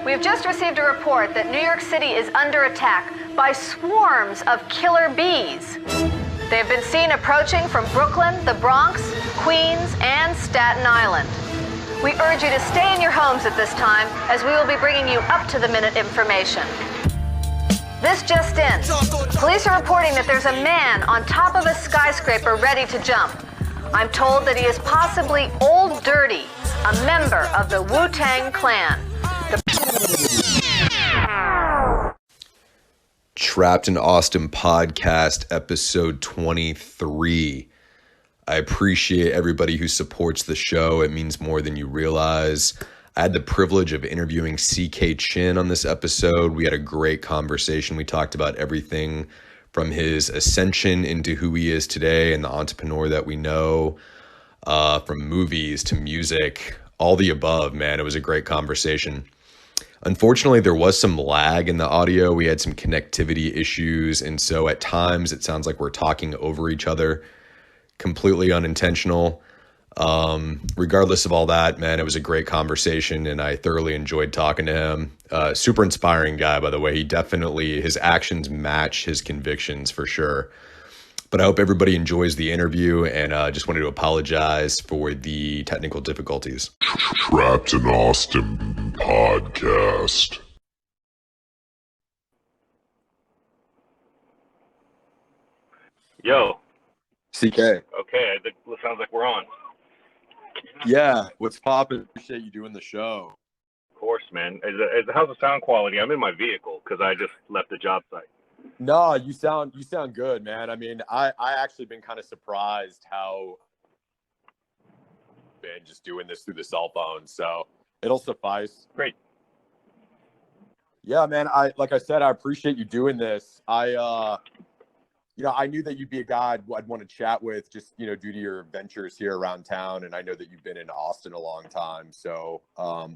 We have just received a report that New York City is under attack by swarms of killer bees. They have been seen approaching from Brooklyn, the Bronx, Queens, and Staten Island. We urge you to stay in your homes at this time, as we will be bringing you up-to-the-minute information. This just in. Police are reporting that there's a man on top of a skyscraper ready to jump. I'm told that he is possibly Old Dirty, a member of the WuTang Clan. Trapped in Austin podcast, episode 23. I appreciate everybody who supports the show. It means more than you realize. I had the privilege of interviewing CK Chin on this episode. We had a great conversation. We talked about everything from his ascension into who he is today and the entrepreneur that we know, from movies to music, all the above, man. It was a great conversation. Unfortunately, there was some lag in the audio. We had some connectivity issues, and so at times it sounds like we're talking over each other, completely unintentional. Regardless of all that, man, it was a great conversation, and I thoroughly enjoyed talking to him. Super inspiring guy, by the way. His actions match his convictions for sure. But I hope everybody enjoys the interview, and just wanted to apologize for the technical difficulties. Trapped in Austin podcast. Yo. CK. Okay, I think it sounds like we're on. Yeah, what's poppin'? Appreciate you doing the show. Of course, man. How's the sound quality? I'm in my vehicle because I just left the job site. No, you sound good, man. I mean, I actually been kind of surprised how been just doing this through the cell phone, so it'll suffice. Great. Yeah, man. Like I said, I appreciate you doing this. I knew that you'd be a guy I'd want to chat with, just due to your ventures here around town, and I know that you've been in Austin a long time. So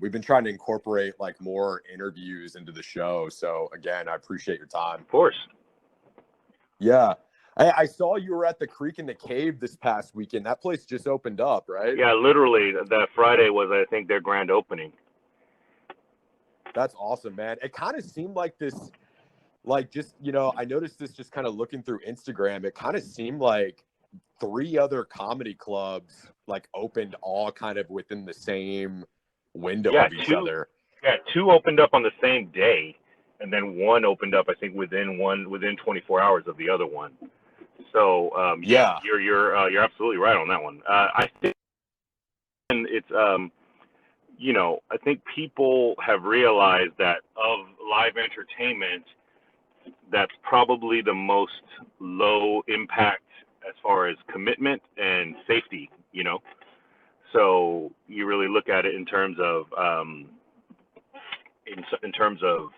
we've been trying to incorporate like more interviews into the show. So again, I appreciate your time. Of course. Yeah. I saw you were at the Creek in the Cave this past weekend. That place just opened up, right? Yeah, literally. That Friday was, I think, their grand opening. That's awesome, man. It kind of seemed like this, I noticed this just kind of looking through Instagram. It kind of seemed like 3 other comedy clubs opened all kind of within the same window of each other. Yeah, 2 opened up on the same day, and then 1 opened up, I think, within 24 hours of the other one. So yeah, you're absolutely right on that one. I think it's I think people have realized that of live entertainment, that's probably the most low impact as far as commitment and safety, So you really look at it in terms of in terms of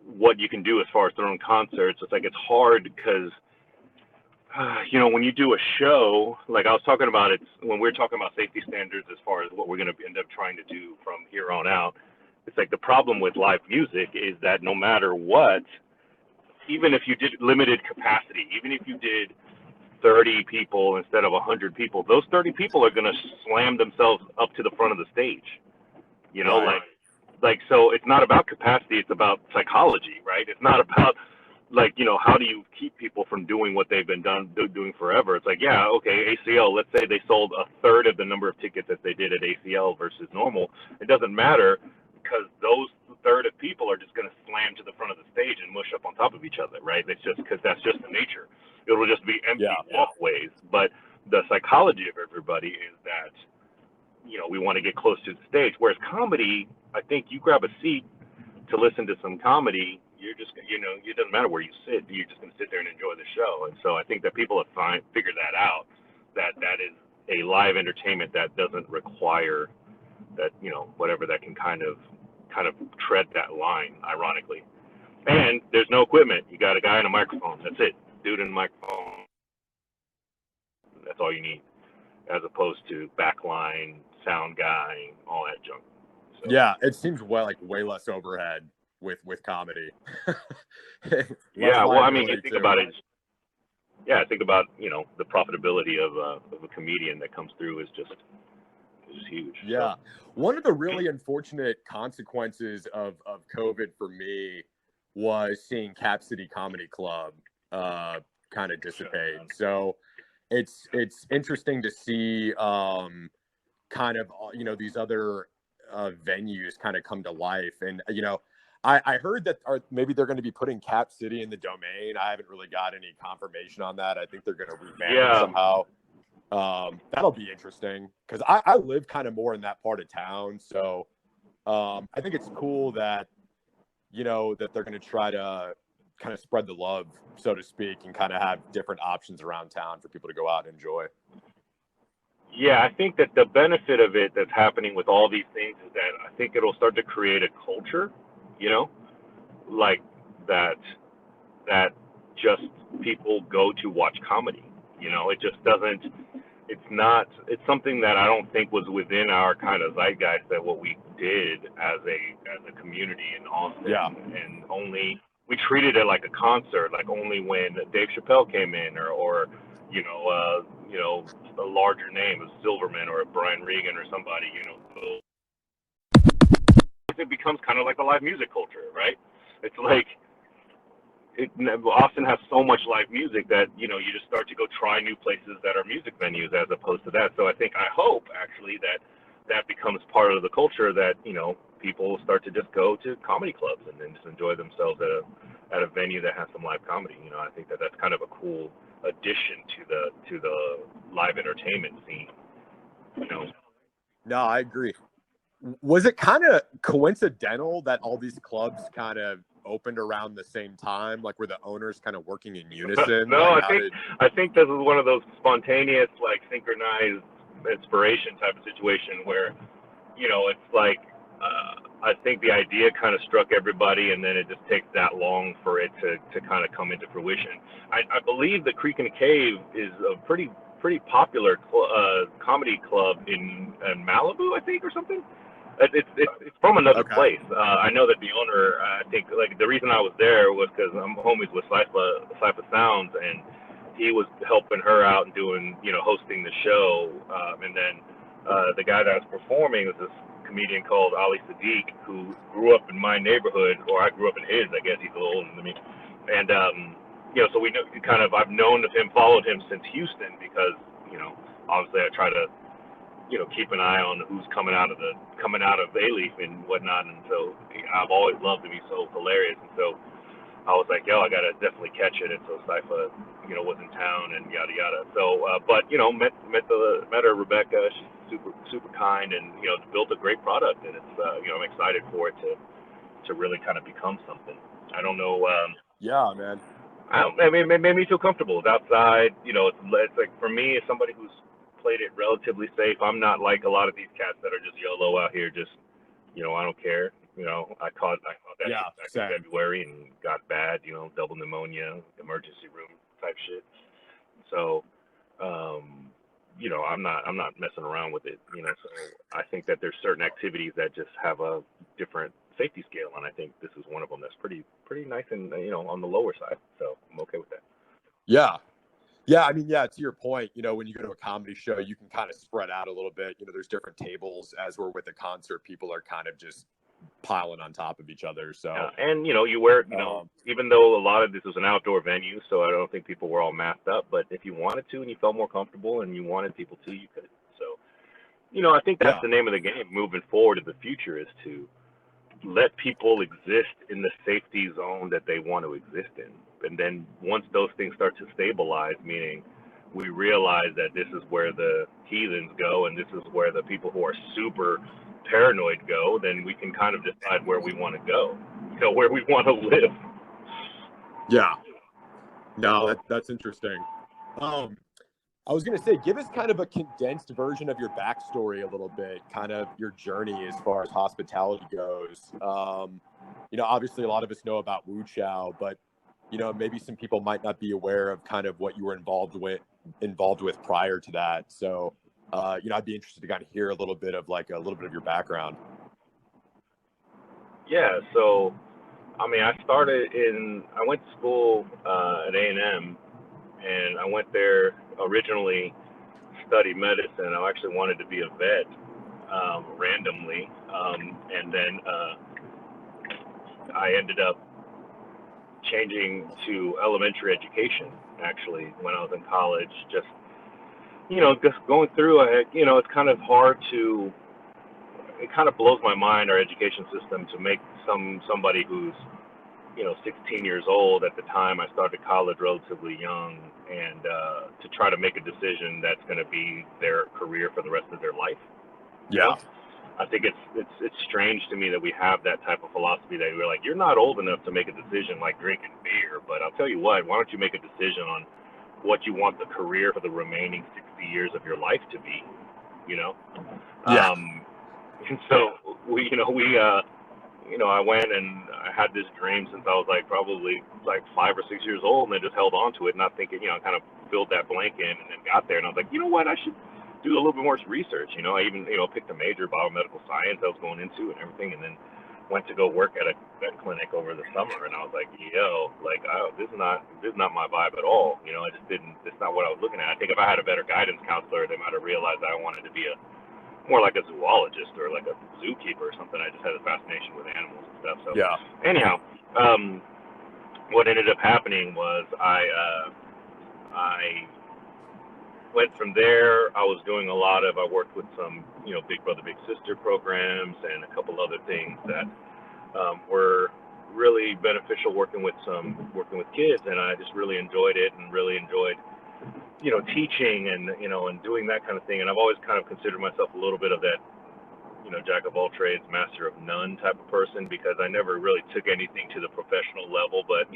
what you can do as far as throwing concerts. It's hard because when you do a show, like I was talking about, when we're talking about safety standards as far as what we're going to end up trying to do from here on out, it's like the problem with live music is that no matter what, even if you did limited capacity, even if you did 30 people instead of 100 people, those 30 people are going to slam themselves up to the front of the stage, Right. So it's not about capacity. It's about psychology, right? It's not about how do you keep people from doing what they've been doing forever? It's ACL, let's say they sold 1/3 of the number of tickets that they did at ACL versus normal. It doesn't matter, because those 1/3 of people are just going to slam to the front of the stage and mush up on top of each other, right? It's just because that's just the nature. It will just be empty walkways. But the psychology of everybody is that, we want to get close to the stage. Whereas comedy, I think you grab a seat to listen to some comedy, you're just, it doesn't matter where you sit. You're just going to sit there and enjoy the show. And so I think that people have figured that out, that is a live entertainment that doesn't require that, whatever that can kind of tread that line, ironically. And there's no equipment. You got a guy and a microphone. That's it. Dude and a microphone. That's all you need, as opposed to backline, sound guy, all that junk. So, yeah, it seems way less overhead with comedy. Yeah, well, I mean, you think about it. Yeah, think about the profitability of a comedian that comes through is just It's huge. Yeah. So. One of the really unfortunate consequences of COVID for me was seeing Cap City Comedy Club kind of dissipate. So it's interesting to see kind of, these other venues kind of come to life. And, I heard that maybe they're going to be putting Cap City in the Domain. I haven't really got any confirmation on that. I think they're going to revamp it somehow. That'll be interesting because I live kind of more in that part of town. So I think it's cool that, that they're going to try to kind of spread the love, so to speak, and kind of have different options around town for people to go out and enjoy. Yeah, I think that the benefit of it that's happening with all these things is that I think it'll start to create a culture, like that just people go to watch comedy. It just doesn't. It's something that I don't think was within our kind of zeitgeist, that what we did as a community in Austin. Yeah. And only we treated it like a concert, like only when Dave Chappelle came in, or a larger name, a Silverman or a Brian Regan or somebody, it becomes kind of like a live music culture, right? It's like Austin has so much live music that you just start to go try new places that are music venues as opposed to that. So I hope actually that becomes part of the culture, that people start to just go to comedy clubs and then just enjoy themselves at a venue that has some live comedy. I think that's kind of a cool addition to the live entertainment scene. No, I agree. Was it kind of coincidental that all these clubs kind of opened around the same time? Like, were the owners kind of working in unison? No, like, I think this is one of those spontaneous, like, synchronized inspiration type of situation where, it's like, I think the idea kind of struck everybody, and then it just takes that long for it to kind of come into fruition. I believe the Creek and the Cave is a pretty popular comedy club in Malibu, I think, or something. It's from another place. I know that the owner, I think, like, the reason I was there was because I'm homies with Cypher Sounds, and he was helping her out and doing, hosting the show. And then the guy that was performing was this comedian called Ali Sadiq, who grew up in my neighborhood, or I grew up in his. I guess he's a little older than me. And so we know I've known of him, followed him since Houston, because obviously I try to keep an eye on who's coming out of A-Leaf and whatnot. And so I've always loved him. He's so hilarious. And so I was like, I got to definitely catch it. And so Cypher, was in town and yada, yada. So, but, met her, Rebecca. She's super kind, and, built a great product. And it's, I'm excited for it to really kind of become something. I don't know. Yeah, man. It made me feel comfortable. It's outside, it's like, for me, as somebody who's played it relatively safe, I'm not like a lot of these cats that are just YOLO out here, just, I don't care. I caught that shit back in February and got bad, double pneumonia, emergency room type shit. So, I'm not messing around with it, so I think that there's certain activities that just have a different safety scale, and I think this is one of them that's pretty nice and, on the lower side. So I'm okay with that. Yeah. Yeah, I mean, to your point, when you go to a comedy show, you can kind of spread out a little bit. There's different tables. As we're with a concert, people are kind of just piling on top of each other. So, and you wear, even though a lot of this was an outdoor venue, so I don't think people were all masked up. But if you wanted to, and you felt more comfortable, and you wanted people to, you could. So, I think that's the name of the game moving forward in the future, is to let people exist in the safety zone that they want to exist in. And then once those things start to stabilize, meaning we realize that this is where the heathens go and this is where the people who are super paranoid go, then we can kind of decide where we want to go, where we want to live. Yeah. No, that's interesting. I was going to say, give us kind of a condensed version of your backstory a little bit, kind of your journey as far as hospitality goes. Obviously a lot of us know about WuTang, but, maybe some people might not be aware of kind of what you were involved with prior to that. So, I'd be interested to kind of hear a little bit of your background. Yeah. So, I went to school at A&M, and I went there originally to study medicine. I actually wanted to be a vet, randomly, and then I ended up changing to elementary education. Actually, when I was in college, just going through, it's kind of hard to. It kind of blows my mind, our education system, to make somebody who's 16 years old at the time I started college, relatively young, and to try to make a decision that's going to be their career for the rest of their life. Yeah. I think it's strange to me that we have that type of philosophy that we're like, you're not old enough to make a decision like drinking beer, but I'll tell you what, why don't you make a decision on what you want the career for the remaining 60 years of your life to be, Yeah. And so I went and I had this dream since I was probably 5 or 6 years old, and I just held on to it, not thinking, kind of filled that blank in, and then got there, and I was like, you know what, I should do a little bit more research. I even, picked a major, biomedical science I was going into and everything, and then went to go work at a vet clinic over the summer, and I was like, this is not my vibe at all. It's not what I was looking at. I think if I had a better guidance counselor, they might have realized I wanted to be more like a zoologist or like a zookeeper or something. I just had a fascination with animals and stuff. So Yeah. anyhow, what ended up happening was I went from there. I worked with some, Big Brother, Big Sister programs and a couple other things that were really beneficial working with kids, and I just really enjoyed it and really enjoyed teaching and and doing that kind of thing. And I've always kind of considered myself a little bit of that jack of all trades, master of none type of person, because I never really took anything to the professional level. But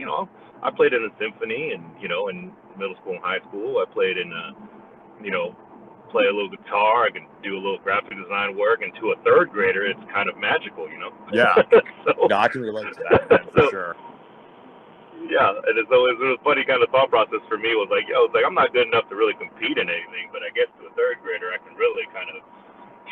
I played in a symphony, and in middle school and high school I played in play a little guitar. I can do a little graphic design work, and to a third grader it's kind of magical. Yeah. So, No, I can relate to that, man, for sure. Yeah, and so it was a funny kind of thought process for me. Was like, I'm not good enough to really compete in anything, but I guess to a third grader, I can really kind of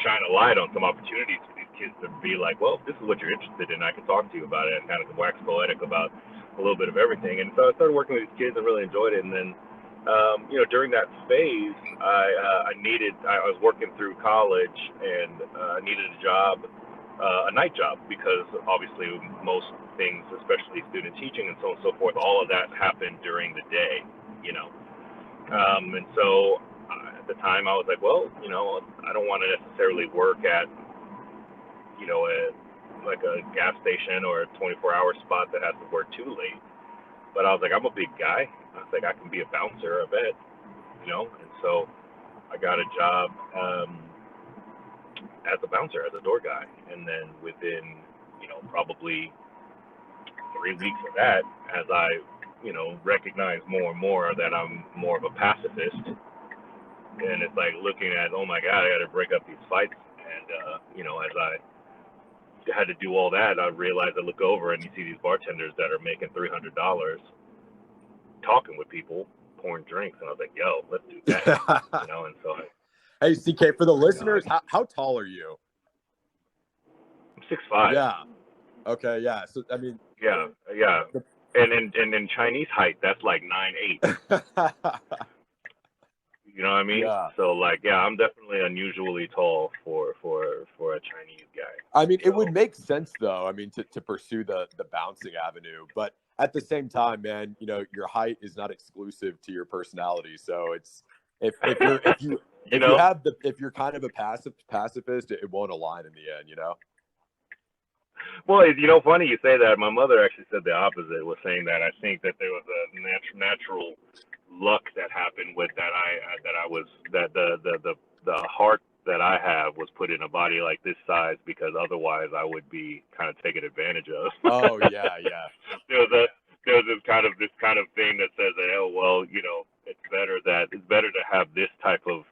shine a light on some opportunities for these kids to be like, well, if this is what you're interested in, I can talk to you about it, and kind of wax poetic about a little bit of everything. And so I started working with these kids and really enjoyed it. And then, during that phase, I was working through college, and I needed a job, a night job, because obviously most things, especially student teaching and so on and so forth, all of that happened during the day, and so at the time I was like, well, I don't want to necessarily work at, a gas station or a 24-hour spot that has to work too late. But I was like, I'm a big guy. I was like, I can be a bouncer, I bet, and so I got a job as a bouncer, as a door guy. And then within, probably 3 weeks of that, as I, recognize more and more that I'm more of a pacifist, and it's like looking at, oh my God, I got to break up these fights. And, as I had to do all that, I realized I look over and you see these bartenders that are making $300 talking with people, pouring drinks. And I was like, yo, let's do that, and so Hey, CK, for the listeners, how tall are you? I'm 6'5". Yeah. Okay. Yeah. So, I mean. Yeah. And in Chinese height, that's like 9'8". You know what I mean? Yeah. So I'm definitely unusually tall for a Chinese guy. I mean, it would make sense though. I mean, to pursue the bouncing avenue, but at the same time, man, your height is not exclusive to your personality. So it's if you're kind of a pacifist, it won't align in the end, Well, funny you say that. My mother actually said the opposite, was saying that I think that there was a natural luck that happened with that. The heart that I have was put in a body like this size, because otherwise I would be kind of taken advantage of. Oh yeah. There's this kind of thing that says that, oh well, it's better to have this type of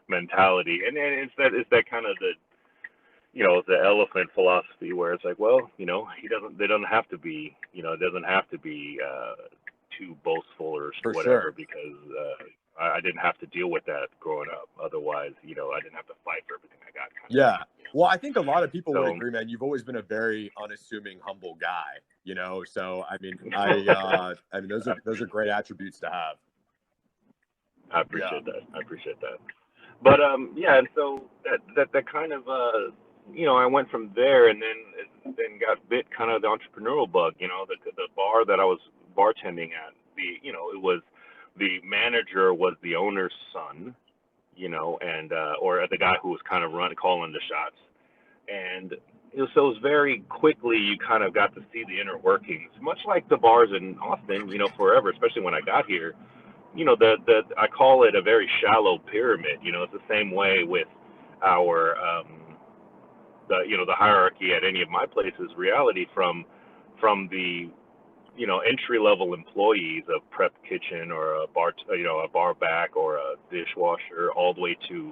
mentality, and it's that kind of the elephant philosophy, where it's like, well, they don't have to be, it doesn't have to be too boastful or For whatever, sure. because I didn't have to deal with that growing up. Otherwise, I didn't have to fight for everything I got. Yeah. Well, I think a lot of people would agree, man. You've always been a very unassuming, humble guy, So I mean, those are great attributes to have. I appreciate that. But yeah, and so that kind of I went from there, and then got bit kind of the entrepreneurial bug. The bar that I was bartending at, it was the manager was the owner's son, and or the guy who was kind of calling the shots. And so it was very quickly you kind of got to see the inner workings, much like the bars in Austin, forever, especially when I got here. I call it a very shallow pyramid. It's the same way with our the hierarchy at any of my places. Reality from the entry level employees, a prep kitchen or a bar back or a dishwasher, all the way to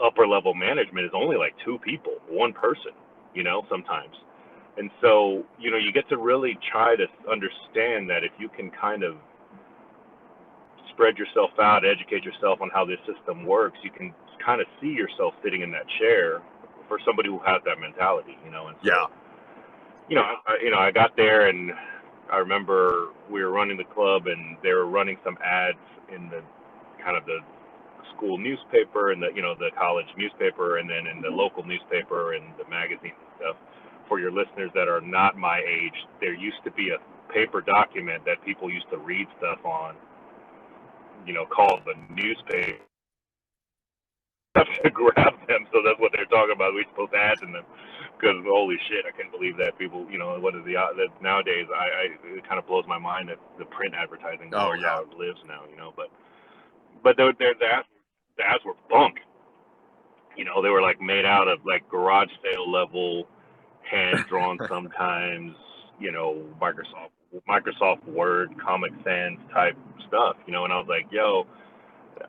upper level management is only like two people, one person, sometimes. And so, you get to really try to understand that if you can kind of spread yourself out, educate yourself on how this system works, you can kind of see yourself sitting in that chair for somebody who has that mentality, And so, I got there, and I remember we were running the club, and they were running some ads in the kind of the school newspaper and the college newspaper, and then in the local newspaper and the magazine and stuff. For your listeners that are not my age, there used to be a paper document that people used to read stuff on, called the newspaper. I have to grab them, so that's what they're talking about. We post ads in them, because holy shit, I can't believe that people, what is that nowadays? It kind of blows my mind that the print advertising, how it lives now, but the ads were bunk. They were like made out of like garage sale level, hand drawn sometimes, Microsoft Word, Comic Sans type stuff, and I was like, yo,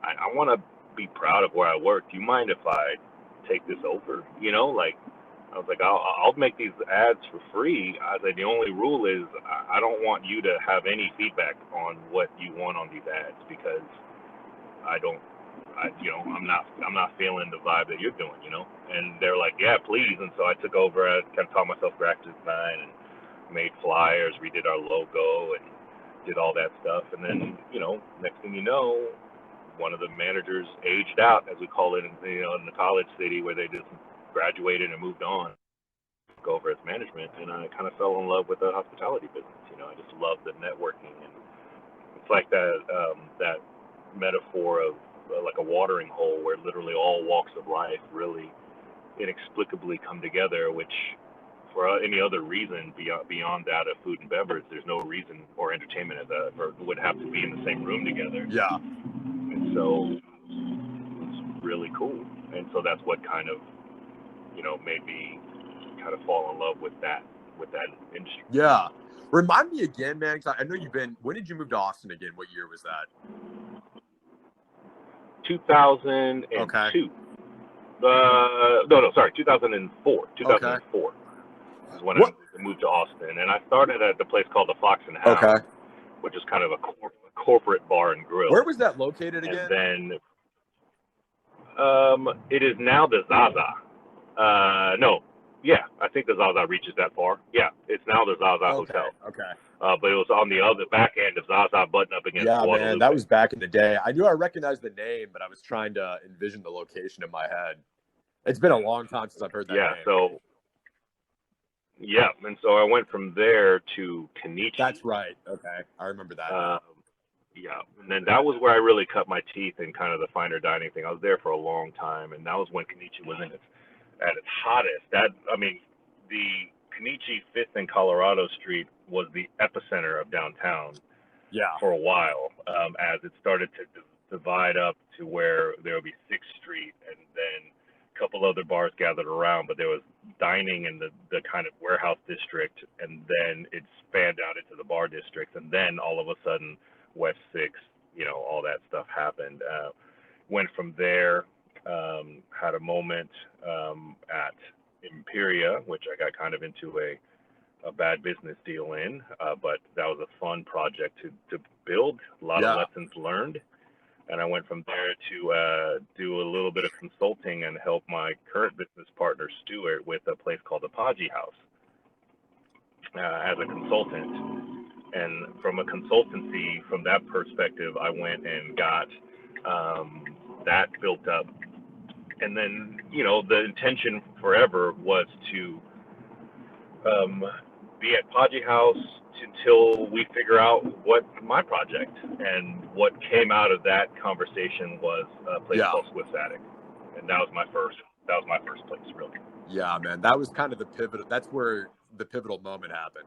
I want to be proud of where I work. Do you mind if I take this over? I was like, I'll make these ads for free. I said, the only rule is I don't want you to have any feedback on what you want on these ads, because I'm not feeling the vibe that you're doing, And they're like, yeah, please. And so I took over. I kind of taught myself graphic design and made flyers, redid our logo, and did all that stuff. And then, next thing you know, one of the managers aged out, as we call it, in the college city, where they just graduated and moved on, took over as management. And I kind of fell in love with the hospitality business. I just love the networking, and it's like that metaphor of like a watering hole, where literally all walks of life really inexplicably come together, which for any other reason beyond that of food and beverage, there's no reason, or entertainment would have to be in the same room together. Yeah. And so it's really cool. And so that's what kind of, made me kind of fall in love with that industry. Yeah. Remind me again, man, because I know when did you move to Austin again? What year was that? 2002. Okay. No, sorry, 2004. 2004 okay. is when I moved to Austin, and I started at the place called the Fox and House, okay. which is kind of a corporate bar and grill. Where was that located again? And then it is now the Zaza. I think the Zaza reaches that far. Yeah, it's now the Zaza Hotel. Okay. But it was on the other back end of Zaza, button up against Guadalupe. Man, that was back in the day. I knew I recognized the name, but I was trying to envision the location in my head. It's been a long time since I've heard that name. And so I went from there to Kenichi. That's right. Okay, I remember that. And then that was where I really cut my teeth in kind of the finer dining thing. I was there for a long time, and that was when Kenichi was at its hottest. The Kenichi 5th and Colorado Street was the epicenter of downtown for a while, as it started to divide up to where there would be 6th Street, and then a couple other bars gathered around, but there was dining in the kind of warehouse district, and then it spanned out into the bar districts, and then all of a sudden West 6th, all that stuff happened. Went from there, had a moment at Imperia, which I got kind of into a bad business deal in, but that was a fun project to build, a lot of lessons learned. And I went from there to do a little bit of consulting and help my current business partner, Stuart, with a place called the Podgy House as a consultant. And from a consultancy, from that perspective, I went and got that built up And then, you know, the intention forever was to be at Podgy House until we figure out what my project, and what came out of that conversation was a place called Swift's Attic, and that was my first place, really. Yeah, man, that was kind of the pivotal. That's where the pivotal moment happened.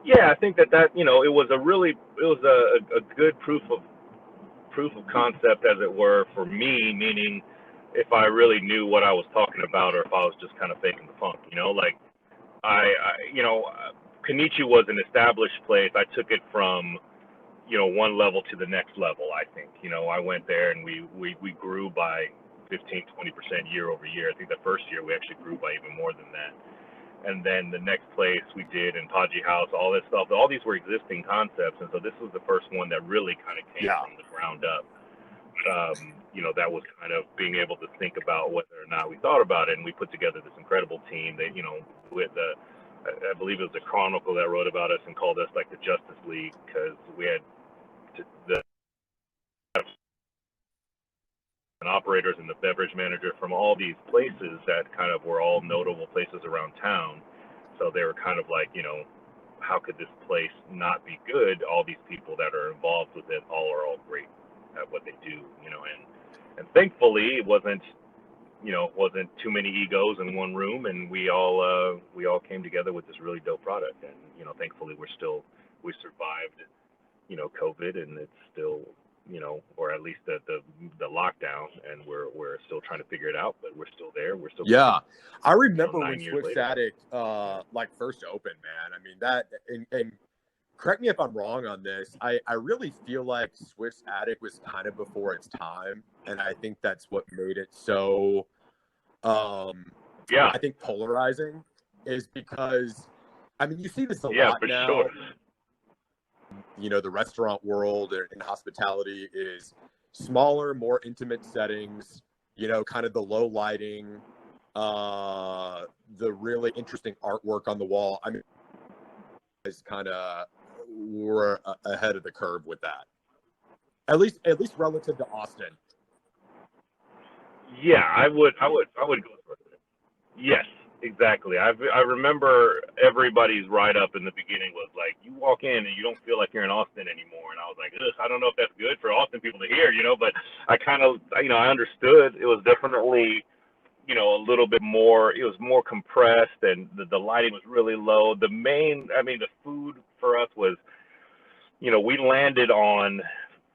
Yeah, I think that you know, it was a good proof of concept, as it were, for me, meaning if I really knew what I was talking about, or if I was just kind of faking the funk, you know, like I you know, Kenichi was an established place. I took it from, you know, one level to the next level. I think, you know, I went there and we grew by 15-20% year over year. I think the first year we actually grew by even more than that. And then the next place we did in Podgy House, all this stuff, all these were existing concepts. And so this was the first one that really kind of came from the ground up. You know, that was kind of being able to think about whether or not we thought about it. And we put together this incredible team that, you know, with I believe it was the Chronicle that wrote about us and called us like the Justice League, because we had the and operators and the beverage manager from all these places that kind of were all notable places around town. So they were kind of like, you know, how could this place not be good? All these people that are involved with it are all great at what they do, you know, and thankfully it wasn't too many egos in one room, and we all came together with this really dope product. And, you know, thankfully we survived, you know, COVID, and it's still, you know, or at least the lockdown, and we're still trying to figure it out, but we're still there. We're still I remember, you know, when Swift's later. Attic like first opened, man. I mean, that and correct me if I'm wrong on this. I really feel like Swift's Attic was kind of before its time, and I think that's what made it so I think polarizing, is because, I mean, you see this a lot for now. Sure. You know, the restaurant world and hospitality is smaller, more intimate settings, you know, kind of the low lighting, the really interesting artwork on the wall. I mean, it's kind of, we're ahead of the curve with that. At least relative to Austin. Yeah, I would go for it. Yes, exactly. I remember everybody's write-up in the beginning was like, you walk in and you don't feel like you're in Austin anymore. And I was like, I don't know if that's good for Austin people to hear, you know, but I kind of, you know, I understood. It was definitely, you know, a little bit more, it was more compressed, and the lighting was really low. The food for us was, you know, we landed on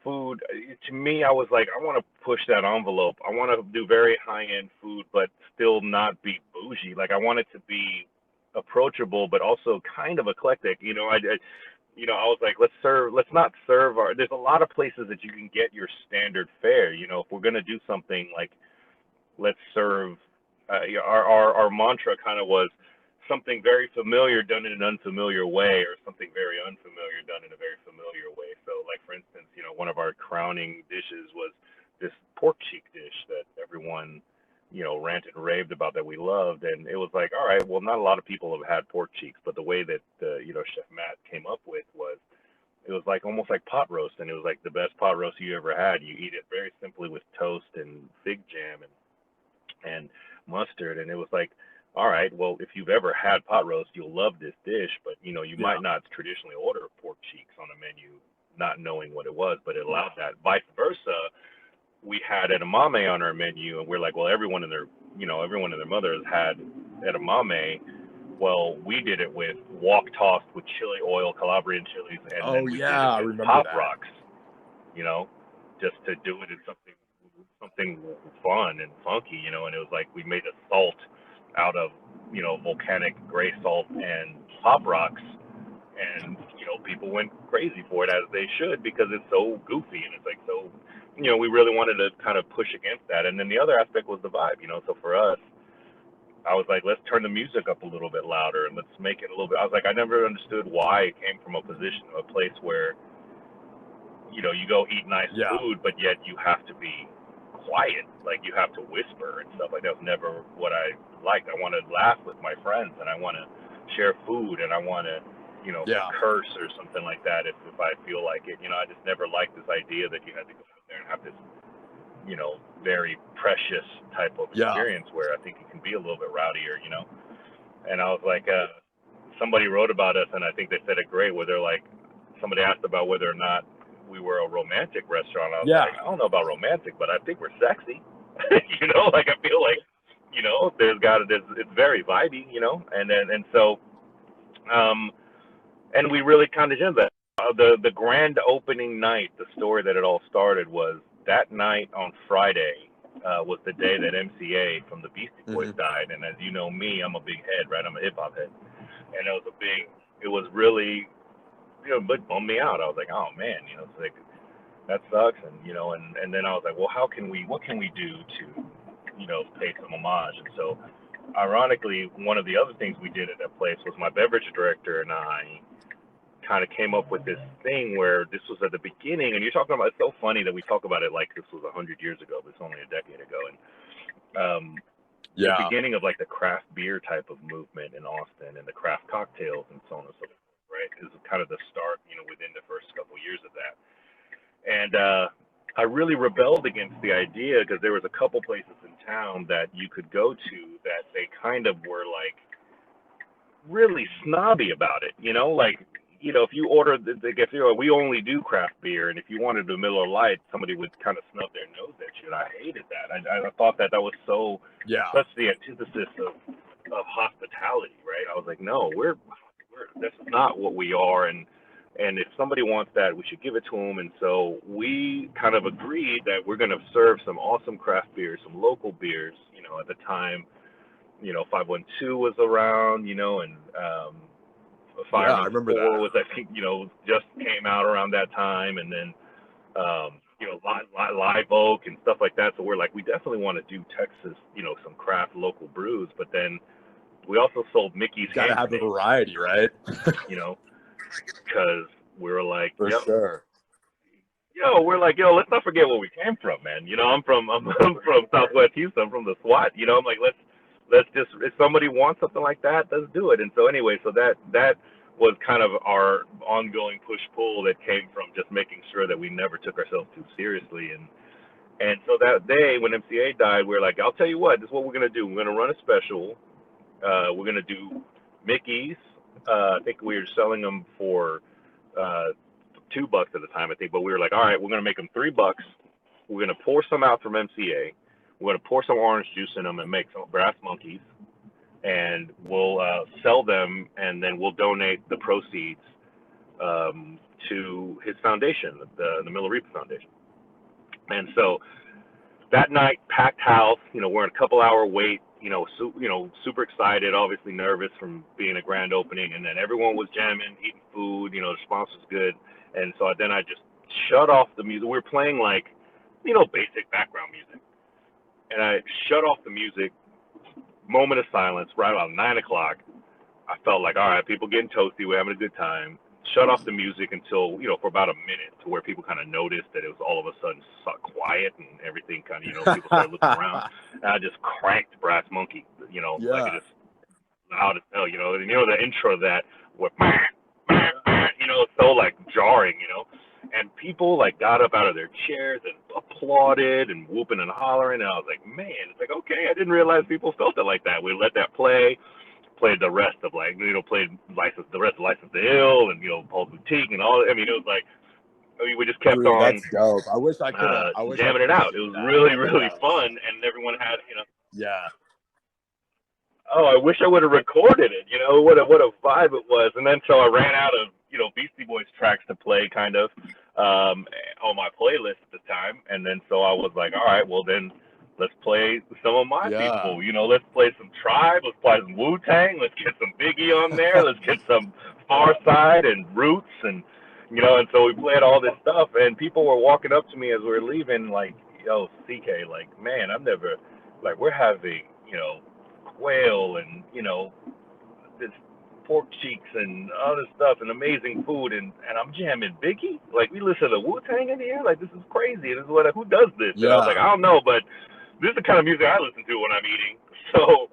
food. To me, I was like, I want to push that envelope. I want to do very high-end food, but still not be bougie. Like, I want it to be approachable, but also kind of eclectic. You know, I was like, let's not serve there's a lot of places that you can get your standard fare. You know, if we're going to do something like, let's serve, our mantra kind of was something very familiar done in an unfamiliar way, or something very unfamiliar done in a very familiar way. So, like, for instance, you know, one of our crowning dishes was this pork cheek dish that everyone, you know, ranted and raved about, that we loved. And it was like, all right, well, not a lot of people have had pork cheeks, but the way that, you know, Chef Matt came up with was, it was like almost like pot roast, and it was like the best pot roast you ever had. You eat it very simply with toast and fig jam and mustard, and it was like, all right, well, if you've ever had pot roast, you'll love this dish, but, you know, you might not traditionally order pork cheeks on a menu, not knowing what it was, but it allowed that. Vice versa, we had edamame on our menu, and we're like, well, everyone and their mother has had edamame. Well, we did it with wok tossed with chili oil, Calabrian chilies, and then we did it with Pop Rocks, you know, just to do it in something fun and funky, you know. And it was like, we made a salt out of, you know, volcanic gray salt and Pop Rocks, and, you know, people went crazy for it, as they should, because it's so goofy, and it's like, so, you know, we really wanted to kind of push against that. And then the other aspect was the vibe, you know. So for us, I was like, let's turn the music up a little bit louder, and let's make it a little bit, I was like, I never understood why it came from a place where, you know, you go eat nice food, but yet you have to be quiet, like you have to whisper and stuff. Like, that was never what I liked. I want to laugh with my friends, and I want to share food, and I want to, you know, curse or something like that if I feel like it. You know, I just never liked this idea that you had to go out there and have this very precious type of experience where I think it can be a little bit rowdier, And I was like, somebody wrote about us, and I think they said it great, where they're like, somebody asked about whether or not we were a romantic restaurant. I was like, I don't know about romantic, but I think we're sexy. Like I feel like, it's very vibey, and we really kind of did that. The grand opening night, the story that it all started was that night on Friday was the day that MCA from the Beastie Boys died. And as you know me, I'm a big head, right? I'm a hip hop head. And it was really, it bummed me out. I was like, oh man, it's like, that sucks. And, and then I was like, well, what can we do to, pay some homage? And so ironically, one of the other things we did at that place was my beverage director and I kind of came up with this thing where this was at the beginning, and you're talking about, it's so funny that we talk about it like this was 100 years ago, but it's only a decade ago. And the beginning of like the craft beer type of movement in Austin and the craft cocktails and so on and so forth, right, is kind of the start, within the first couple of years of that. And I really rebelled against the idea because there was a couple places in town that you could go to that they kind of were like really snobby about it, like, if you order, we only do craft beer, and if you wanted a Miller Lite, somebody would kind of snub their nose at you, and I hated that. I thought that was such the antithesis of hospitality, right? I was like, no, we're this is not what we are, and if somebody wants that, we should give it to them. And so we kind of agreed that we're going to serve some awesome craft beers, some local beers. At the time, 512 was around, and I remember that. was, I think, just came out around that time, and then Live Oak and stuff like that. So we're like, we definitely want to do Texas, some craft local brews, but then we also sold Mickey's. Gotta have a variety, right? Because we were like, for sure. We're like, let's not forget where we came from, man. I'm from Southwest Houston. I'm from the SWAT. I'm like, let's just, if somebody wants something like that, let's do it. And so anyway, so that was kind of our ongoing push-pull that came from just making sure that we never took ourselves too seriously. And so that day when MCA died, we were like, I'll tell you what, this is what we're going to do. We're going to run a special. We're going to do Mickey's. I think we were selling them for $2 at the time, I think. But we were like, all right, we're going to make them $3. We're going to pour some out from MCA. We're going to pour some orange juice in them and make some brass monkeys, and we'll sell them, and then we'll donate the proceeds to his foundation, the Miller Reaper Foundation. And so that night, packed house, we're in a couple-hour wait, super excited, obviously nervous from being a grand opening, and then everyone was jamming, eating food, the response was good. And so then I just shut off the music. We were playing like, basic background music. And I shut off the music, moment of silence, right about 9 o'clock. I felt like, all right, people getting toasty, we're having a good time. Shut off the music until, for about a minute, to where people kind of noticed that it was all of a sudden quiet and everything kind of, people started looking around. And I just cranked Brass Monkey, like it just loud as hell, and the intro of that, where, so like jarring, and people like got up out of their chairs and applauded and whooping and hollering. And I was like, man, it's like, okay, I didn't realize people felt it like that. We let that played the rest of like, played the rest of License to Ill and, Paul's Boutique and all. I mean, it was like, we just kept on. That's dope. I wish I could jamming it out. It was really, really fun. And everyone had, Yeah. Oh, I wish I would have recorded it. What a vibe it was. And then so I ran out of, Beastie Boys tracks to play kind of on my playlist at the time. And then so I was like, all right, well then let's play some of my people. Let's play some Tribe. Let's play some WuTang. Let's get some Biggie on there. Let's get some Far Side and Roots and and so we played all this stuff, and people were walking up to me as we were leaving, like, yo, CK, like, man, I've never, like, we're having, quail and, this pork cheeks and all this stuff and amazing food, and I'm jamming Biggie. Like, we listen to WuTang in here? Like, this is crazy. This is who does this? And I was like, I don't know, but this is the kind of music I listen to when I'm eating. So,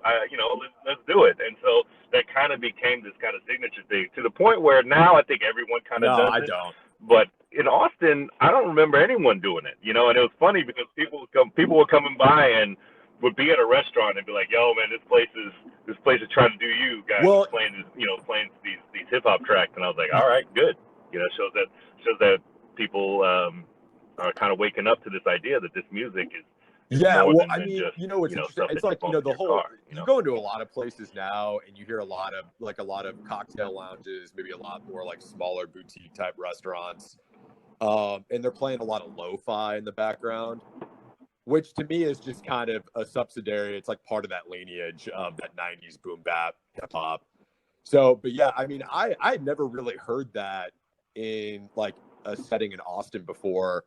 let's do it. And so that kind of became this kind of signature thing, to the point where now I think everyone kind of does it. No, I don't. But in Austin, I don't remember anyone doing it, you know. And it was funny because people were coming by and would be at a restaurant and be like, "Yo, man, this place is trying to do you guys playing this, playing these hip hop tracks." And I was like, "All right, good." You know, shows that people are kind of waking up to this idea that this music is. Yeah, more well, than I mean, just, it's interesting. It's like, the whole, car, you go into a lot of places now and you hear a lot of cocktail lounges, maybe a lot more like smaller boutique type restaurants. And they're playing a lot of lo-fi in the background, which to me is just kind of a subsidiary. It's like part of that lineage of that 90s boom bap hip hop. So, but yeah, I mean, I had never really heard that in like a setting in Austin before.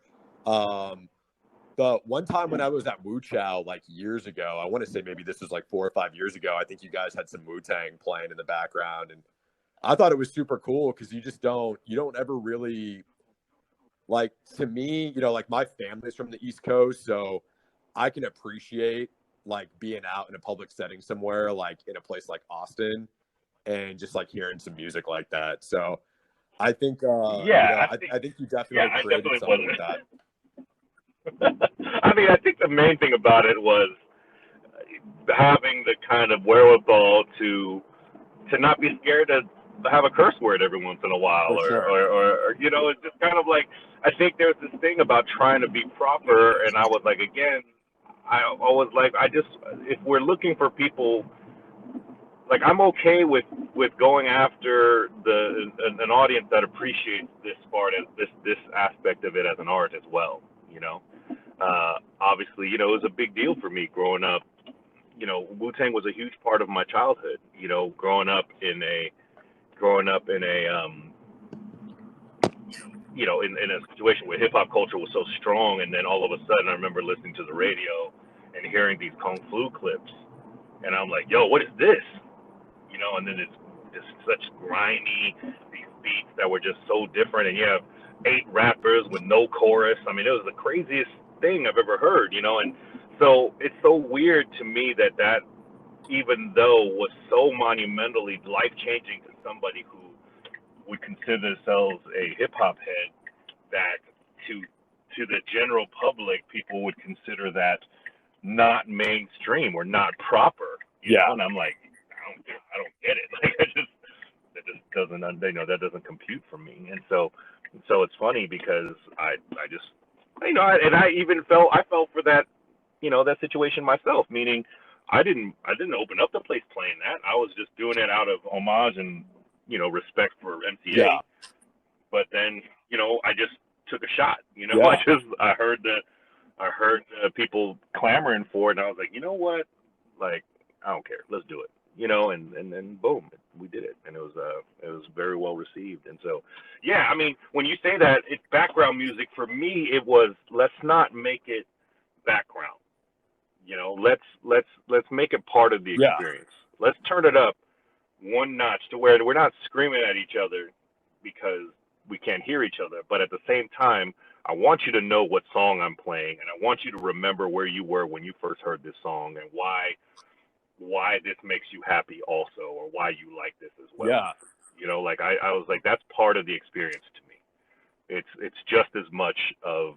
But one time when I was at WuTang like years ago, I want to say maybe this was like 4 or 5 years ago, I think you guys had some WuTang playing in the background. And I thought it was super cool because you don't ever really, like, to me, like my family's from the East Coast. So I can appreciate like being out in a public setting somewhere, like in a place like Austin, and just like hearing some music like that. So I think, I think you definitely created something with that. I mean, I think the main thing about it was having the kind of wherewithal to not be scared to have a curse word every once in a while, or it's just kind of like, I think there's this thing about trying to be proper, and I was like, again, if we're looking for people, like, I'm okay with going after an audience that appreciates this part, as this aspect of it as an art as well, obviously, it was a big deal for me growing up. WuTang was a huge part of my childhood. Growing up in a in a situation where hip hop culture was so strong, and then all of a sudden, I remember listening to the radio and hearing these Kung Flu clips, and I'm like, "Yo, what is this?" And then it's just such grimy, these beats that were just so different, and you have 8 rappers with no chorus. I mean, it was the craziest thing I've ever heard, and so it's so weird to me that even though was so monumentally life-changing to somebody who would consider themselves a hip-hop head, that to the general public, people would consider that not mainstream or not proper, you know? And I'm like, I don't get it. Like, that just doesn't, that doesn't compute for me. And so it's funny because I just, and I even felt for that, that situation myself, meaning I didn't open up the place playing that. I was just doing it out of homage and, respect for MCA. Yeah. But then, I just took a shot, Yeah. I heard the people clamoring for it, and I was like, you know what? Like, I don't care. Let's do it. And then boom, we did it, and it was very well received. And so, yeah, I mean, when you say that it's background music, for me, it was, let's not make it background. Let's make it part of the experience. Yeah. Let's turn it up one notch to where we're not screaming at each other because we can't hear each other, but at the same time, I want you to know what song I'm playing, and I want you to remember where you were when you first heard this song, and why this makes you happy also, or why you like this as well. Yeah. Like I was like, that's part of the experience to me. It's just as much of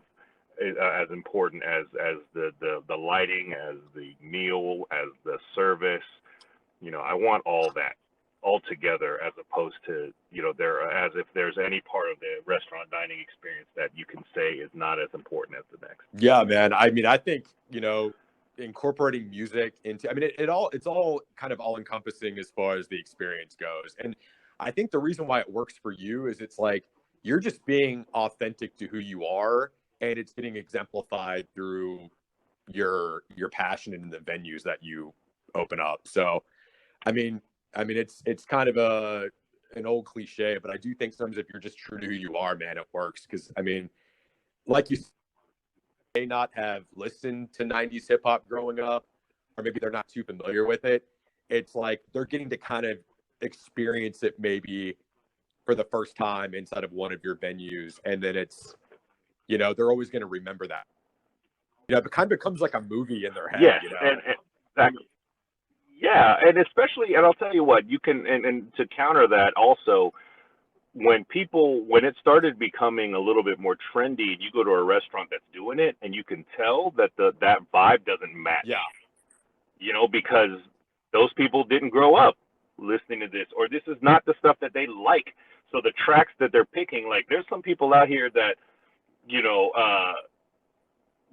as important as the lighting, as the meal, as the service. I want all that all together, as opposed to, as if there's any part of the restaurant dining experience that you can say is not as important as the next. Yeah, man. I mean, I think, incorporating music into, it's all kind of all encompassing as far as the experience goes. And I think the reason why it works for you is it's like, you're just being authentic to who you are, and it's getting exemplified through your passion in the venues that you open up. So, I mean, it's kind of an old cliche, but I do think sometimes if you're just true to who you are, man, it works. Because, like you may not have listened to 90s hip hop growing up, or maybe they're not too familiar with it. It's like they're getting to kind of experience it maybe for the first time inside of one of your venues. And then it's, they're always going to remember that. It kind of becomes like a movie in their head. Yeah, and exactly. Yeah, and especially, and I'll tell you what, you can, and to counter that also, when it started becoming a little bit more trendy, and you go to a restaurant that's doing it, and you can tell that that vibe doesn't match. Yeah. Because those people didn't grow up listening to this, or this is not the stuff that they like. So the tracks that they're picking, like there's some people out here that,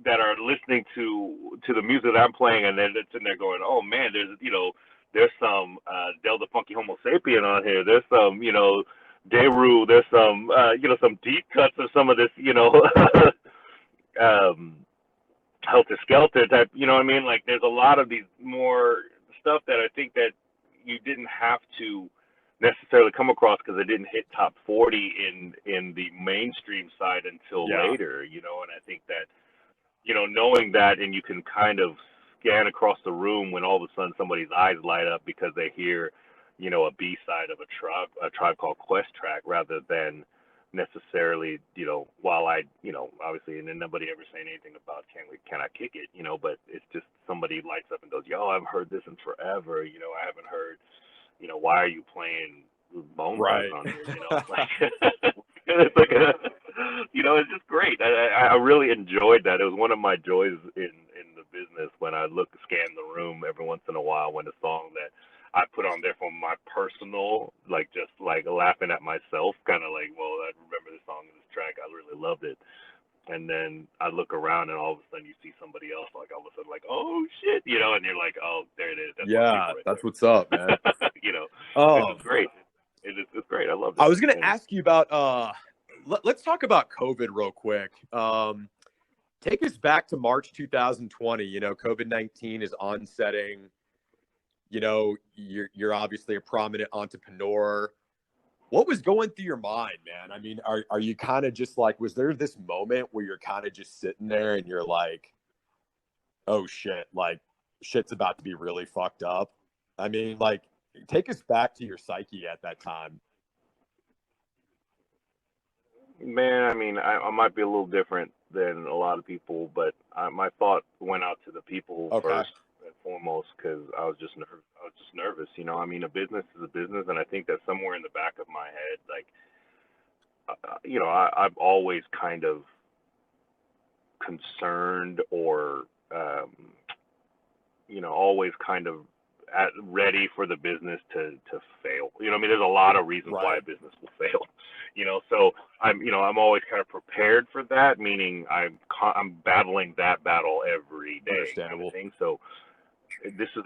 that are listening to the music that I'm playing, and then it's in there going, oh man, there's some Del the Funky Homo Sapien on here. There's some, Deru. There's some, some deep cuts of some of this, Helter Skelter type. You know what I mean? Like there's a lot of these more stuff that I think that you didn't have to necessarily come across because it didn't hit top 40 in the mainstream side until later. And I think that, knowing that, and you can kind of scan across the room when all of a sudden somebody's eyes light up because they hear, a B-side of a Tribe Called Quest track, rather than necessarily, while I, obviously, and then nobody ever saying anything about can I kick it, but it's just somebody lights up and goes, yo, I've heard this in forever, I haven't heard, why are you playing Bone Thugs on here, like, it's like it's just great. I really enjoyed that. It was one of my joys in the business when I scan the room every once in a while when a song that I put on there for my personal, like just like laughing at myself, kind of like, well, I remember this song and this track, I really loved it. And then I look around and all of a sudden you see somebody else, like all of a sudden like, oh shit, and you're like, oh, there it is. That's what's up, man. It's great. It's great. I love it. I was going to ask you about, let's talk about COVID real quick. Take us back to March 2020. COVID-19 is onsetting. You're obviously a prominent entrepreneur. What was going through your mind, man? I mean, are you kind of just like, was there this moment where you're kind of just sitting there and you're like, oh shit, like shit's about to be really fucked up? I mean, like, take us back to your psyche at that time. Man, I mean, I might be a little different than a lot of people, but my thought went out to the people first and foremost, because I was just nervous. I mean, a business is a business, and I think that somewhere in the back of my head, like, I've always kind of concerned or, always kind of ready for the business to fail. I mean, there's a lot of reasons why a business will fail. So I'm always kind of prepared for that, meaning I'm battling that battle every day. Kind of thing. So this is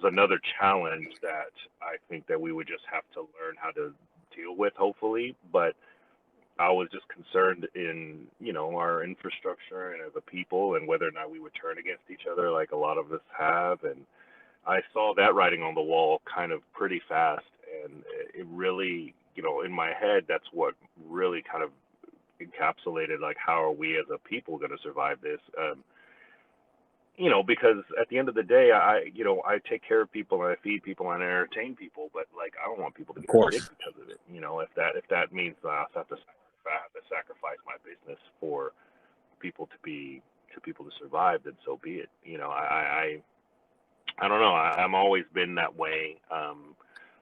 another challenge that I think that we would just have to learn how to deal with, hopefully. But I was just concerned in, our infrastructure and as a people, and whether or not we would turn against each other like a lot of us have. And I saw that writing on the wall kind of pretty fast, and it really, in my head, that's what really kind of encapsulated, like, how are we as a people going to survive this? Because at the end of the day, I take care of people and I feed people and I entertain people, but like, I don't want people to get sick because of it. If that means I have to sacrifice my business for people to survive, then so be it. I don't know. I'm always been that way,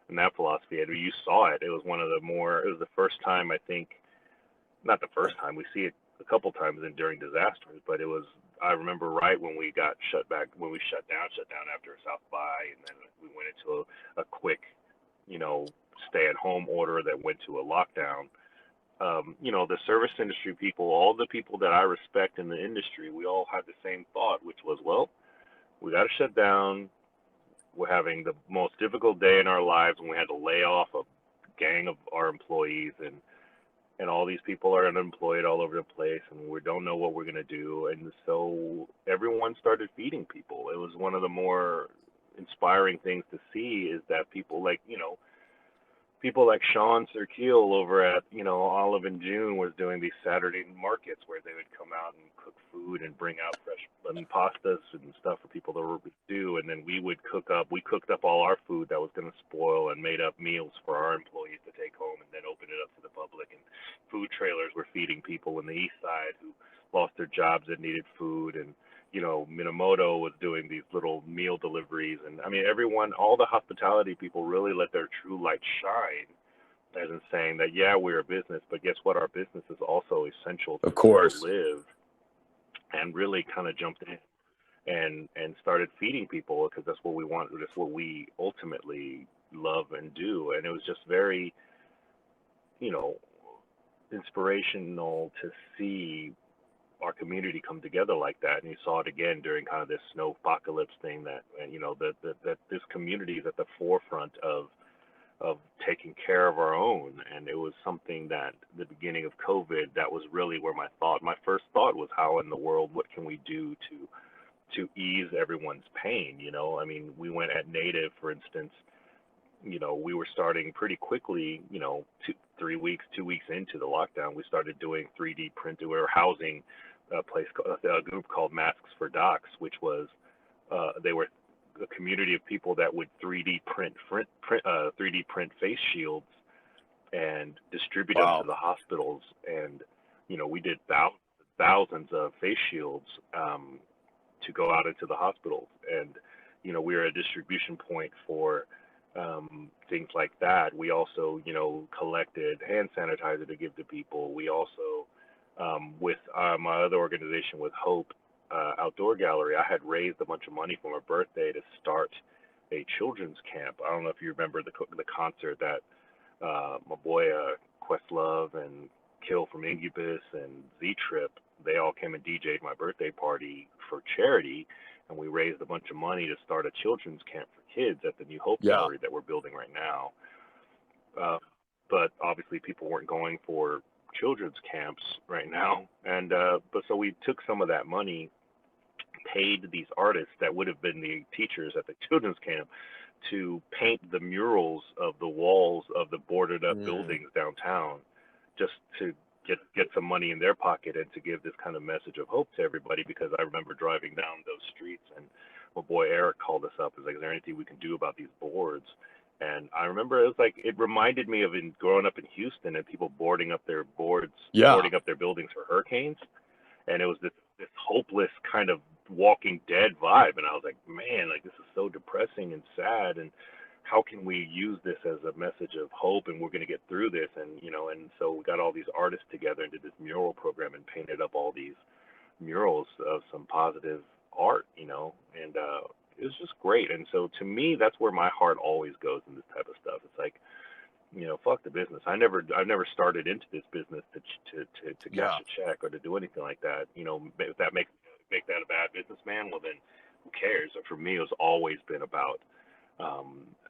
in that philosophy. And you saw it. It was it was the first time, I think, not the first time, we see it a couple times during disasters, but I remember right when we got shut down after South by, and then we went into a quick, stay at home order that went to a lockdown. The service industry people, all the people that I respect in the industry, we all had the same thought, which was, well, we got to shut down. We're having the most difficult day in our lives when we had to lay off a gang of our employees, and all these people are unemployed all over the place, and we don't know what we're going to do. And so everyone started feeding people. It was one of the more inspiring things to see, is that people like Sean Serkiel over at, Olive and June was doing these Saturday markets where they would come out and cook food and bring out fresh pastas and stuff for people to do. And then we cooked up all our food that was going to spoil and made up meals for our employees to take home and then open it up to the public. And food trailers were feeding people in the East Side who lost their jobs and needed food. And, Minamoto was doing these little meal deliveries. And I mean, all the hospitality people really let their true light shine as in saying that, yeah, we're a business, but guess what? Our business is also essential Of to course. live, and really kind of jumped in and started feeding people because that's what we want. That's what we ultimately love and do. And it was just very, you know, inspirational to see our community come together like that. And you saw it again during kind of this snow apocalypse thing that, and you know, that this community is at the forefront of taking care of our own. And it was something that the beginning of COVID, that was really where my first thought was, how in the world, what can we do to ease everyone's pain? You know, I mean, we went at Native, for instance, you know, we were starting pretty quickly, you know, 2 weeks into the lockdown, we started doing 3D print. We were housing a group called Masks for Docs, which was, they were a community of people that would 3D print 3D print face shields and distribute them to the hospitals. And, you know, we did thousands of face shields to go out into the hospitals. And, you know, we were a distribution point for things like that. We also, you know, collected hand sanitizer to give to people. We also, with my other organization, with Hope Outdoor Gallery, I had raised a bunch of money for my birthday to start a children's camp. I don't know if you remember the concert that my boy Questlove and Kill from Incubus and Z-Trip, they all came and DJ'd my birthday party for charity, and we raised a bunch of money to start a children's camp for kids at the new Hope Gallery that we're building right now. But obviously people weren't going for children's camps right now, and but so we took some of that money, paid these artists that would have been the teachers at the children's camp to paint the murals of the walls of the boarded up buildings downtown, just to get some money in their pocket and to give this kind of message of hope to everybody. Because I remember driving down those streets, and my boy Eric called us up and was like, is there anything we can do about these boards? And I remember it was like, it reminded me of growing up in Houston and people boarding up their boards, boarding up their buildings for hurricanes. And it was this hopeless kind of Walking Dead vibe. And I was like, man, like, this is so depressing and sad. And how can we use this as a message of hope? And we're going to get through this. And, you know, and so we got all these artists together and did this mural program and painted up all these murals of some positive art, you know, and it was just great. And so to me, that's where my heart always goes in this type of stuff. It's like, you know, fuck the business. I've never started into this business to cash a check or to do anything like that. You know, if that make that a bad businessman, well then who cares? But for me, it's always been about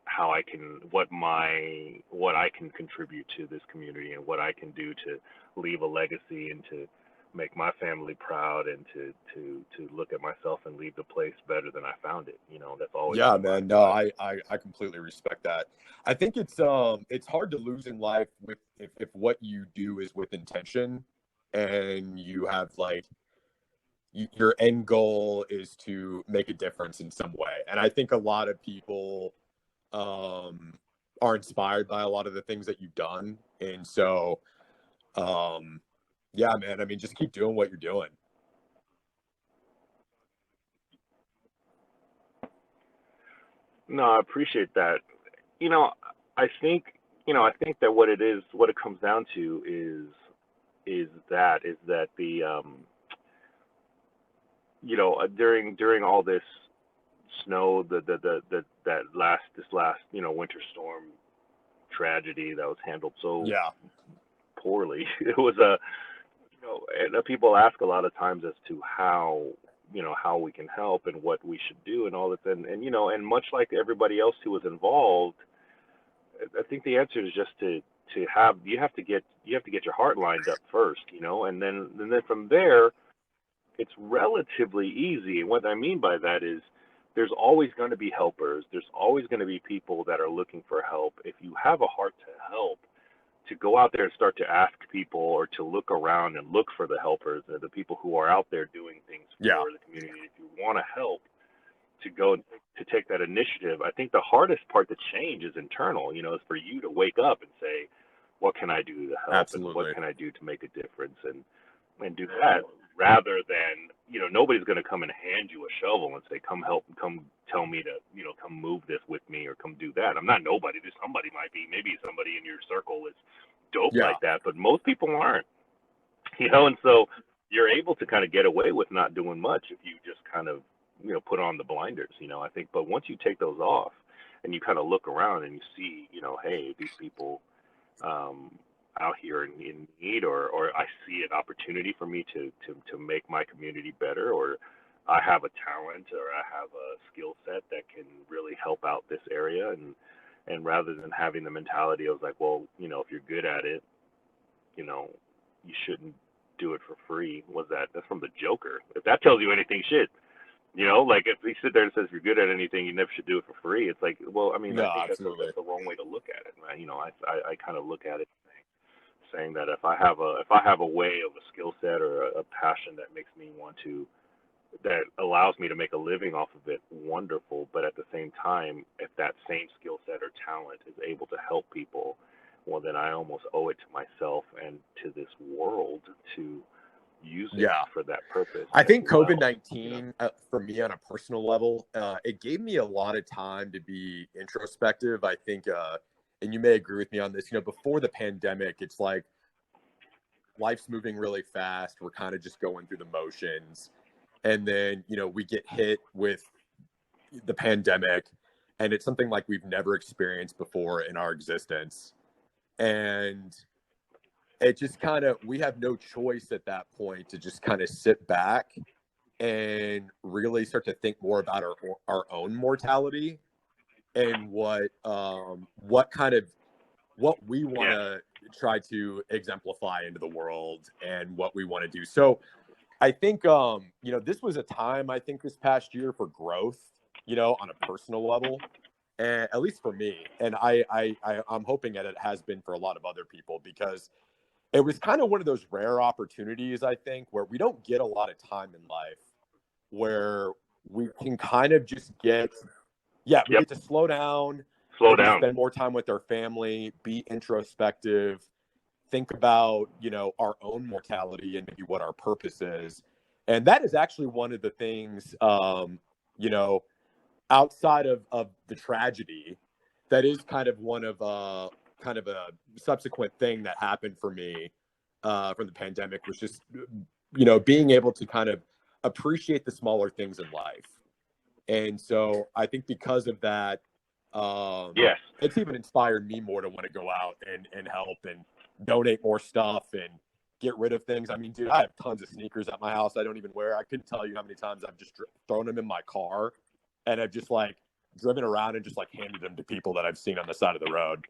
how I can, what I can contribute to this community and what I can do to leave a legacy and to make my family proud and to look at myself and leave the place better than I found it. You know, that's always man. No, I completely respect that. I think it's hard to lose in life if what you do is with intention and you have like your end goal is to make a difference in some way. And I think a lot of people are inspired by a lot of the things that you've done. And so yeah, man, I mean, just keep doing what you're doing. No, I appreciate that. You know, I think that what it comes down to is that the you know, during all this snow, this last, you know, winter storm tragedy that was handled so poorly. It was you know, and people ask a lot of times as to how, you know, how we can help and what we should do and all this, and you know, and much like everybody else who was involved, I think the answer is just to have you have to get your heart lined up first, you know, and then from there it's relatively easy. And what I mean by that is there's always going to be helpers. There's always going to be people that are looking for help. If you have a heart to help, to go out there and start to ask people or to look around and look for the helpers and the people who are out there doing things for the community. If you want to help, to go to take that initiative. I think the hardest part to change is internal, you know, is for you to wake up and say, what can I do to help? Absolutely. And what can I do to make a difference and do that. rather than, nobody's going to come and hand you a shovel and say, come tell me to, come move this with me or come do that. I'm not nobody. There's somebody might be, maybe somebody in your circle is dope Yeah. like that, but most people aren't, and so you're able to kind of get away with not doing much if you just kind of, put on the blinders, I think. But once you take those off and you kind of look around and you see, hey, these people out here in need, or I see an opportunity for me to make my community better, or I have a talent or I have a skill set that can really help out this area. And rather than having the mentality of like, well, if you're good at it, you shouldn't do it for free. That's from the Joker. If that tells you anything, shit. Like if he sit there and says if you're good at anything, you never should do it for free. It's like, well, I mean, No, I think absolutely. that's the wrong way to look at it. I kind of look at it saying that if I have a way of a skill set or a passion that makes me that allows me to make a living off of it, wonderful. But at the same time, if that same skill set or talent is able to help people, well, then I almost owe it to myself and to this world to use it for that purpose. I think COVID-19, for me on a personal level, it gave me a lot of time to be introspective. I think, and you may agree with me on this, before the pandemic, it's like life's moving really fast. We're kind of just going through the motions. And then, we get hit with the pandemic, and it's something like we've never experienced before in our existence. And it just kind of, we have no choice at that point to just kind of sit back and really start to think more about our own mortality and what we want to try to exemplify into the world and what we want to do. So I think, this was a time, I think, this past year for growth, on a personal level, and at least for me. And I'm hoping that it has been for a lot of other people, because it was kind of one of those rare opportunities, I think, where we don't get a lot of time in life where we can kind of just get to slow down, spend more time with our family, be introspective, think about, our own mortality and maybe what our purpose is. And that is actually one of the things, outside of the tragedy, that is kind of one of a subsequent thing that happened for me from the pandemic, was just, being able to kind of appreciate the smaller things in life. And so I think because of that, it's even inspired me more to want to go out and help and donate more stuff and get rid of things. I mean, dude, I have tons of sneakers at my house I don't even wear. I couldn't tell you how many times I've just thrown them in my car, and I've just like driven around and just like handed them to people that I've seen on the side of the road.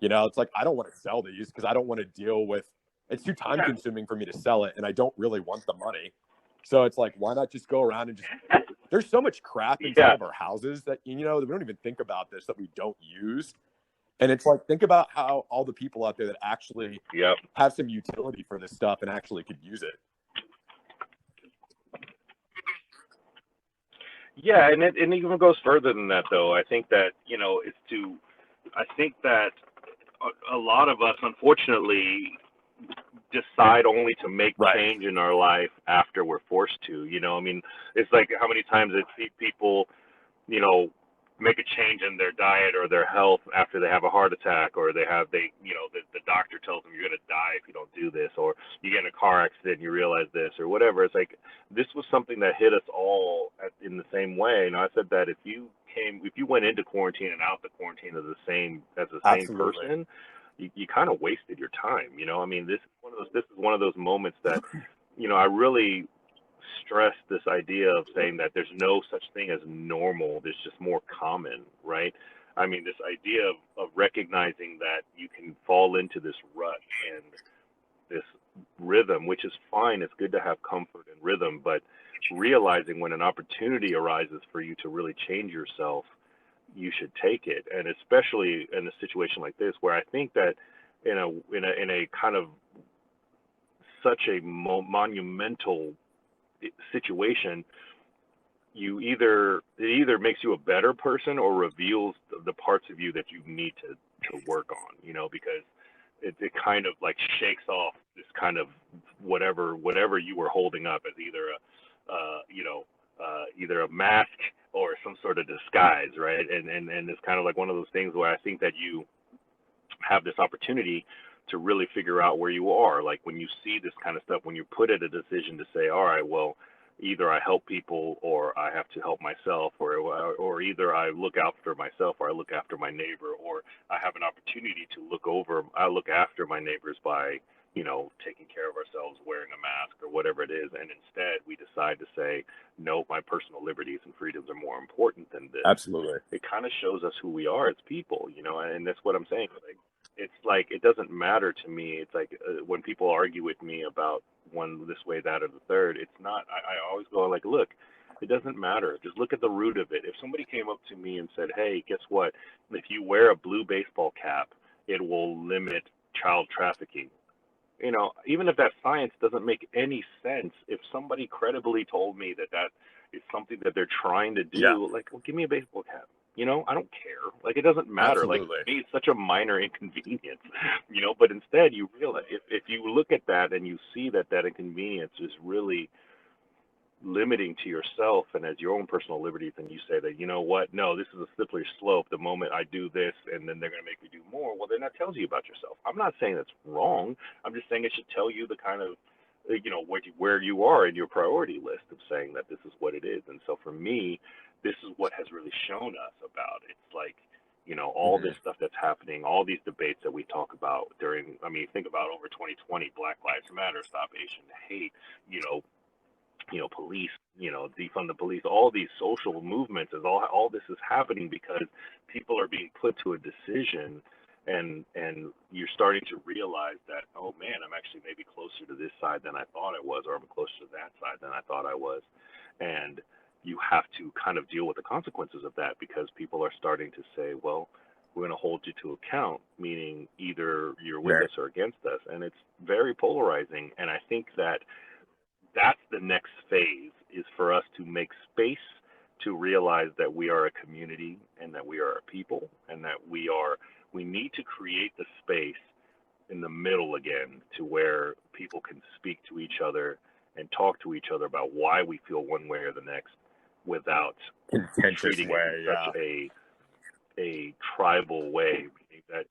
It's like, I don't want to sell these because I don't want to deal with, it's too time consuming for me to sell it, and I don't really want the money. So it's like, why not just go around and just, there's so much crap in some of our houses that, we don't even think about this, that we don't use. And it's like, think about how all the people out there that actually have some utility for this stuff and actually could use it. Yeah, and it even goes further than that, though. I think that, I think that a lot of us, unfortunately, decide only to make change in our life after we're forced to. I mean, it's like how many times I see people, make a change in their diet or their health after they have a heart attack, or the doctor tells them you're going to die if you don't do this, or you get in a car accident and you realize this, or whatever. It's like, this was something that hit us all in the same way. I said that if you went into quarantine and out the quarantine as the same person, you kind of wasted your time. I mean, this is one of those moments that, I really stress this idea of saying that there's no such thing as normal. There's just more common, right? I mean, this idea of recognizing that you can fall into this rut and this rhythm, which is fine. It's good to have comfort and rhythm, but realizing when an opportunity arises for you to really change yourself, you should take it. And especially in a situation like this, where I think that in a kind of such a monumental situation, it either makes you a better person or reveals the parts of you that you need to work on, because it kind of like shakes off this kind of whatever you were holding up as either either a mask or some sort of disguise, right? And it's kind of like one of those things where I think that you have this opportunity to really figure out where you are. Like when you see this kind of stuff, when you put it a decision to say, all right, well, either I help people or I have to help myself, or either I look after myself or I look after my neighbor, or I have an opportunity to I look after my neighbors by, taking care of ourselves, wearing a mask or whatever it is. And instead we decide to say, no, my personal liberties and freedoms are more important than this. Absolutely. It kind of shows us who we are as people, and that's what I'm saying. Like, it's like, it doesn't matter to me. It's like when people argue with me about one this way, that, or the third, it's not, I always go like, look, it doesn't matter. Just look at the root of it. If somebody came up to me and said, hey, guess what? If you wear a blue baseball cap, it will limit child trafficking. Even if that science doesn't make any sense, if somebody credibly told me that is something that they're trying to do, like, well, give me a baseball cap. I don't care. Like, it doesn't matter. Absolutely. Like, to me, it's such a minor inconvenience, but instead you realize if you look at that and you see that inconvenience is really limiting to yourself and as your own personal liberties, and you say that, no, this is a slippery slope. The moment I do this and then they're going to make me do more, well, then that tells you about yourself. I'm not saying that's wrong. I'm just saying it should tell you the kind of, where you are in your priority list of saying that this is what it is. And so for me, this is what has really shown us about it. It's like, all this stuff that's happening, all these debates that we talk about think about over 2020, Black Lives Matter, Stop Asian Hate, police, defund the police, all these social movements, all this is happening because people are being put to a decision, and you're starting to realize that, oh man, I'm actually maybe closer to this side than I thought I was, or I'm closer to that side than I thought I was. And you have to kind of deal with the consequences of that, because people are starting to say, well, we're going to hold you to account, meaning either you're with us or against us. And it's very polarizing. And I think that that's the next phase, is for us to make space to realize that we are a community and that we are a people, and that we need to create the space in the middle again to where people can speak to each other and talk to each other about why we feel one way or the next, without treating it in such a tribal way. That,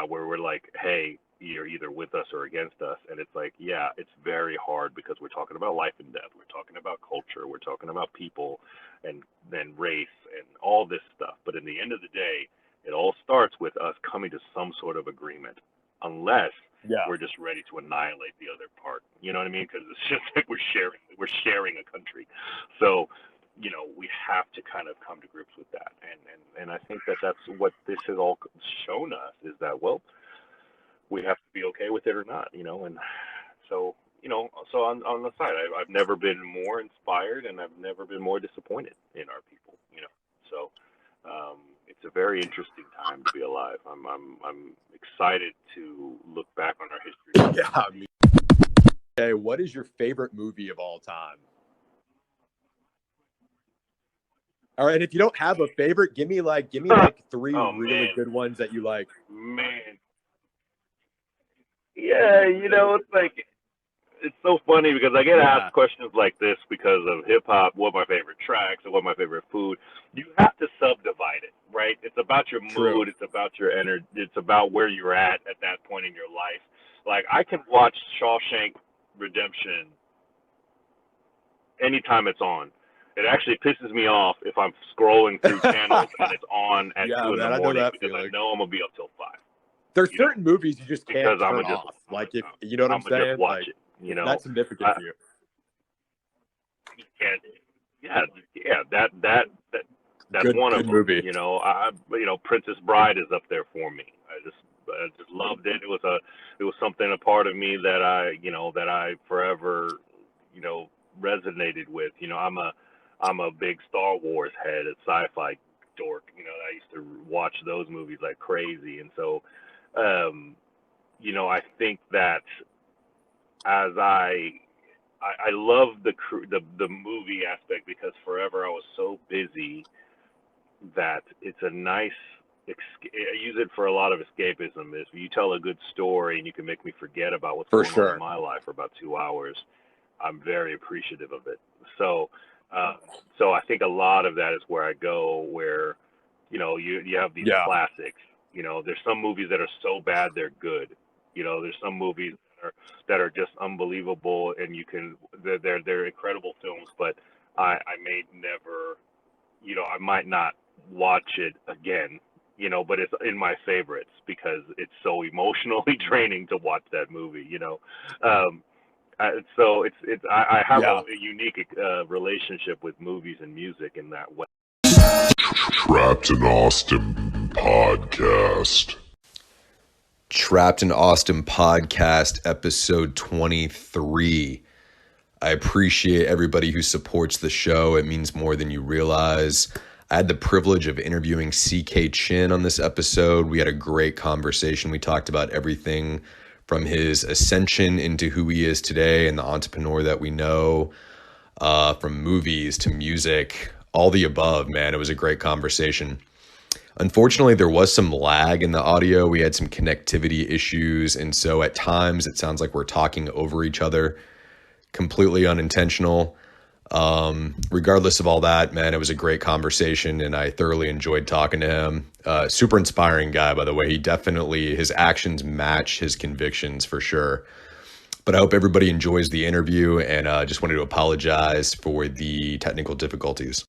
where we're like, hey, you're either with us or against us. And it's like, it's very hard, because we're talking about life and death. We're talking about culture. We're talking about people and then race and all this stuff. But in the end of the day, it all starts with us coming to some sort of agreement, unless we're just ready to annihilate the other part. You know what I mean? Because it's just like we're sharing a country. So, we have to kind of come to grips with that. And I think that's what this has all shown us, is that, well, we have to be okay with it or not, and so, so on the side, I've never been more inspired, and I've never been more disappointed in our people, so it's a very interesting time to be alive. I'm excited to look back on our history. Okay, what is your favorite movie of all time? All right, if you don't have a favorite, give me like three really good ones that you like. Man. Yeah, it's like, it's so funny because I get asked questions like this because of hip hop, what my favorite tracks or what my favorite food. You have to subdivide it, right? It's about your mood, it's about your energy, it's about where you're at that point in your life. Like, I can watch Shawshank Redemption anytime it's on. It actually pisses me off if I'm scrolling through channels and it's on at 2 in the morning, because I know I'm gonna be up till 5. There's certain movies you just can't turn off. Like, if you know what I'm saying, just watch it. That's significant to you. You can't. That's good, one good of them. Movie. Princess Bride is up there for me. I just loved it. It was something, a part of me that I forever resonated with. I'm a big Star Wars head, a sci-fi dork. I used to watch those movies like crazy, and so I think that as I love the movie aspect, because forever I was so busy that it's a nice I use it for a lot of escapism. If you tell a good story and you can make me forget about what's For going on sure. in my life for about 2 hours, I'm very appreciative of it. So, so I think a lot of that is where I go, where, you have these Yeah. classics. There's some movies that are so bad they're good. There's some movies that are just unbelievable, and they're incredible films. But I may never, I might not watch it again. But it's in my favorites because it's so emotionally draining to watch that movie. So I have Yeah. a unique relationship with movies and music in that way. Trapped in Austin podcast. Trapped in Austin podcast, episode 23. I appreciate everybody who supports the show. It means more than you realize. I had the privilege of interviewing CK Chin on this episode. We had a great conversation. We talked about everything from his ascension into who he is today and the entrepreneur that we know, from movies to music, all the above, man. It was a great conversation. Unfortunately, there was some lag in the audio. We had some connectivity issues. And so at times it sounds like we're talking over each other, completely unintentional. Regardless of all that, man, it was a great conversation and I thoroughly enjoyed talking to him. Super inspiring guy, by the way. His actions match his convictions for sure. But I hope everybody enjoys the interview and just wanted to apologize for the technical difficulties.